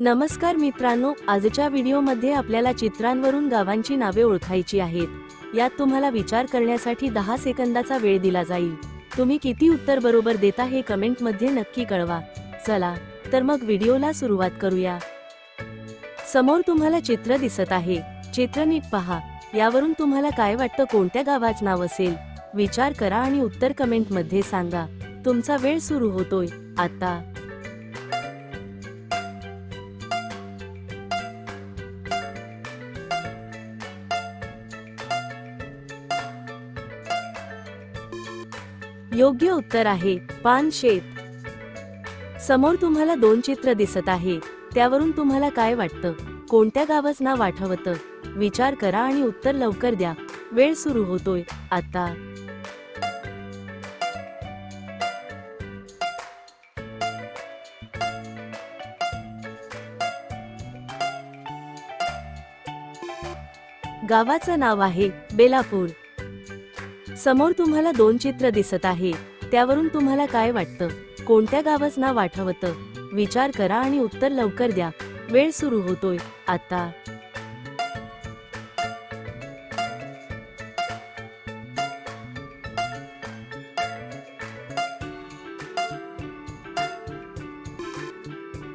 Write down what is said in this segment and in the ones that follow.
नमस्कार मित्रांनो, आजच्या व्हिडिओमध्ये आपल्याला चित्रांवरून गावांची नावे ओळखायची आहेत। यात तुम्हाला विचार करण्यासाठी 10 सेकंदाचा वेळ दिला जाईल। तुम्ही किती उत्तर बरोबर देता हे कमेंटमध्ये नक्की कळवा। चला तर मग व्हिडिओला सुरुवात करूया। समोर तुम्हाला चित्र दिसत आहे। चित्र नीट पहा। यावरून तुम्हाला काय वाटतं, कोणत्या गावाचं नाव असेल? विचार करा आणि उत्तर कमेंटमध्ये सांगा। तुमचा वेळ सुरू होतोय आता। योग्य उत्तर आहे पानशेत। समोर तुम्हाला 2 चित्र दिसत आहे। त्यावरून तुम्हाला काय वाटतं, कोणत्या गावाचं नाव आठवतं? विचार करा आणि उत्तर लवकर द्या। वेळ सुरू होतोय आता। गावाचं नाव आहे बेलापूर। समोर तुम्हाला 2 चित्र दिसत आहे। त्यावरून तुम्हाला काय वाटतं, कोणत्या गावाचं नाव आठवतं? विचार करा आणि उत्तर लवकर द्या। वेळ सुरू होतोय आता।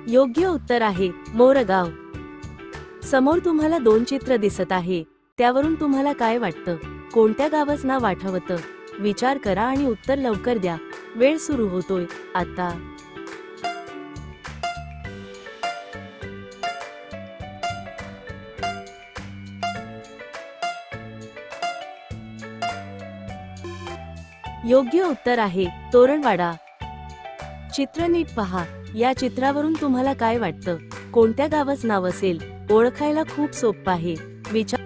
योग्य उत्तर आहे मोरगाव। समोर तुम्हाला 2 चित्र दिसत आहे। त्यावरून तुम्हाला काय वाटतं, कोणत्या गावाचं नाव आठवतं? विचार करा आणि उत्तर लवकर द्या। वेळ सुरू होतोय आता। योग्य उत्तर आहे तोरणवाडा। चित्र नीट पहा। या चित्रावरून तुम्हाला काय वाटतं, कोणत्या गावाचं नाव असेल? ओळखायला खूप सोपं आहे। विचार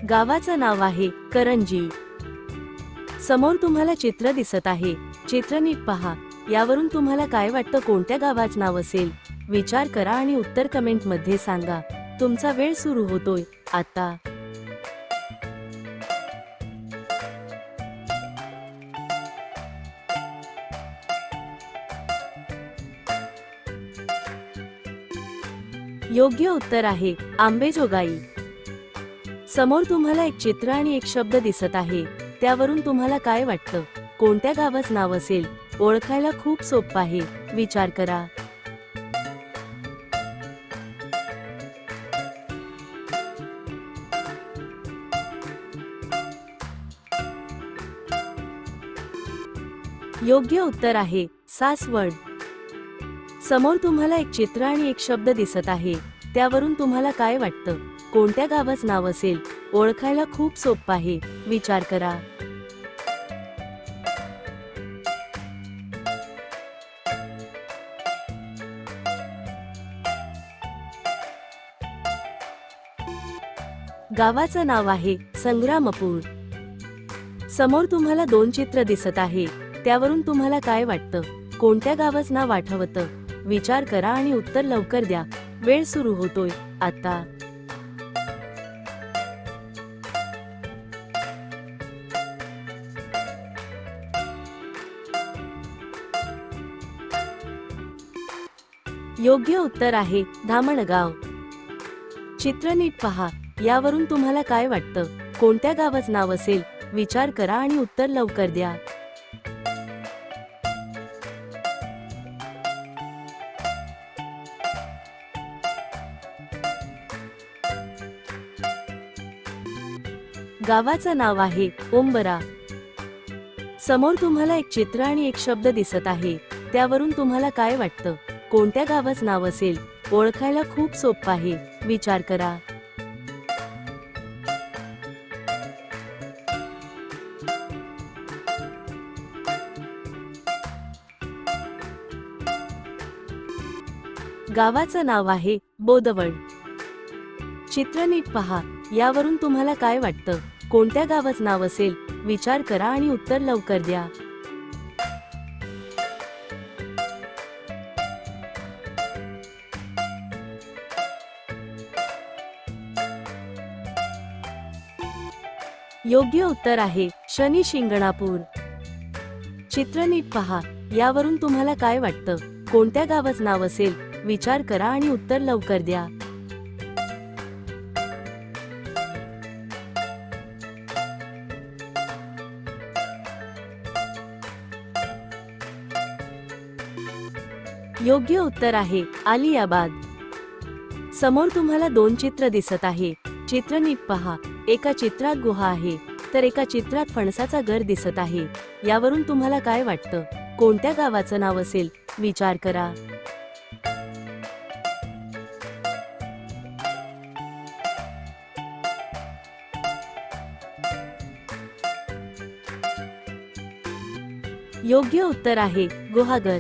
गावाचं नाव आहे करंजी। समोर तुम्हाला चित्र दिसत आहे। चित्र नीट पहा। यावरून तुम्हाला काय वाटतं, कोणत्या गावाचं नाव असेल? विचार करा आणि उत्तर कमेंटमध्ये सांगा। तुमचा वेळ सुरू होतोय आता। योग्य उत्तर आहे आंबेजोगाई। समोर तुम्हाला एक चित्र आणि एक शब्द दिसत आहे। त्यावरून तुम्हाला काय वाटतं, कोणत्या गावाचं नाव असेल? ओळखायला खूप सोपं आहे। विचार करा। योग्य उत्तर आहे सासवड। समोर तुम्हाला एक चित्र आणि एक शब्द दिसत आहे। त्यावरून तुम्हाला काय वाटतं, कोणत्या गावाचं नाव असेल? ओळखायला खूप सोपं आहे। विचार करा। गावाचं नाव आहे संग्रामपूर। समोर तुम्हाला 2 चित्र दिसत आहे। त्यावरून तुम्हाला काय वाटतं, कोणत्या गावाचं नाव आठवतं? विचार करा आणि उत्तर लवकर द्या। वेळ सुरू होतोय आता। योग्य उत्तर आहे धामणगाव। चित्र नीट पहा। यावरून तुम्हाला काय वाटतं, कोणत्या गावाचं नाव असेल? विचार करा आणि उत्तर लवकर द्या। गावाचं नाव आहे ओंबरा। समोर तुम्हाला एक चित्र आणि एक शब्द दिसत आहे। त्यावरून तुम्हाला काय वाटतं, कोणत्या गावाचं नाव असेल? ओळखायला खूप सोपं आहे। विचार करा। गावाचं नाव आहे बोदवड। चित्र नीट पहा। यावरून तुम्हाला काय वाटतं, कोणत्या गावाचं नाव असेल? विचार करा आणि उत्तर लवकर द्या। योग्य उत्तर आहे शनी शिंगणापूर. चित्र नीट पहा, यावरून तुम्हाला काय वाटतं? कोणत्या गावाचं नाव असेल? विचार करा आणि उत्तर लवकर द्या. योग्य उत्तर आहे आलियाबाद. समोर तुम्हाला दोन चित्र दिसत आहे. चित्र नीट पहा, एका चित्रात गुहा आहे तर एका चित्रात फणसाचा घर दिसत आहे. यावरून तुम्हाला काय वाटतं? कोणत्या गावाचं नाव असेल? विचार करा. योग्य उत्तर आहे गुहागर.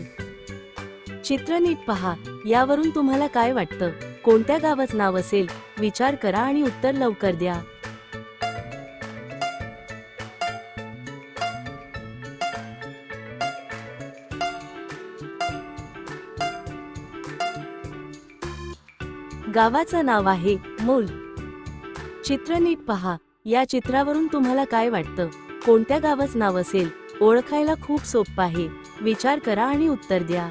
चित्र नीट पहा, यावरून तुम्हाला काय वाटतं? कोणत्या गावाचं नाव असेल? विचार करा आणि उत्तर लवकर द्या. गावाचं नाव आहे मूल. चित्र नीट पहा, या चित्रावरून तुम्हाला काय वाटतं? कोणत्या गावाचं नाव असेल? ओळखायला खूप सोपं आहे. विचार करा आणि उत्तर द्या.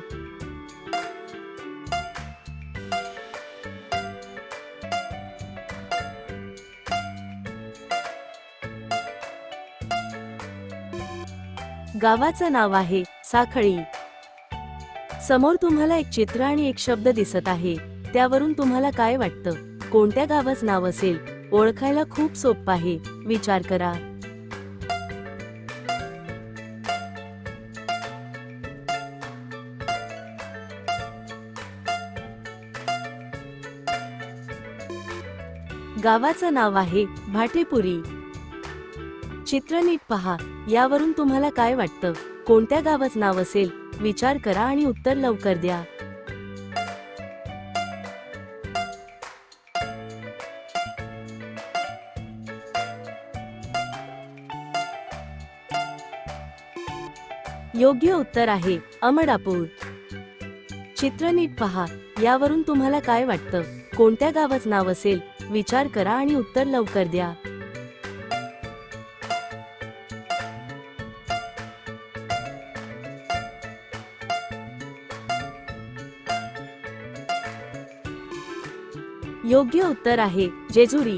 गावाचं नाव आहे साखळी. समोर तुम्हाला एक चित्र आणि एक शब्द दिसत आहे. त्यावरून तुम्हाला काय वाटतं? कोणत्या गावाचं नाव असेल? ओळखायला खूप सोपं आहे. विचार करा. गावाचं नाव आहे भाटेपुरी. चित्र नीट पहा, यावरून तुम्हाला काय वाटतं? कोणत्या गावाचं नाव असेल? विचार करा आणि उत्तर लवकर द्या. योग्य उत्तर आहे अमडापूर. चित्र नीट पहा, यावरून तुम्हाला काय वाटतं? कोणत्या गावाचं नाव असेल? विचार करा आणि उत्तर लवकर द्या. योग्य उत्तर आहे जेजुरी.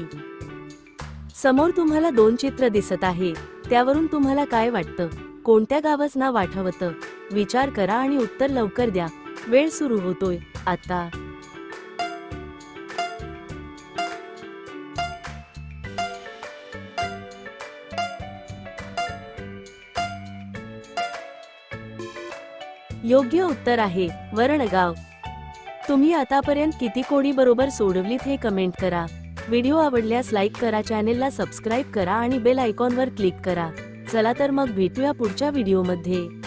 समोर तुम्हाला दोन चित्र दिसत आहे. त्यावरून तुम्हाला काय वाटतं? कोणत्या गावाचं नाव आठवतं? विचार करा आणि उत्तर लवकर द्या. वेळ सुरू होतोय आता. योग्य उत्तर आहे वरणगाव. तुम्ही आतापर्यंत किती कोडी बरोबर सोडवलीत हे कमेंट करा. व्हिडिओ आवडल्यास लाईक करा, चॅनेलला सबस्क्राईब करा आणि बेल आयकॉनवर क्लिक करा. चला तर मग भेटूया पुढच्या व्हिडिओमध्ये.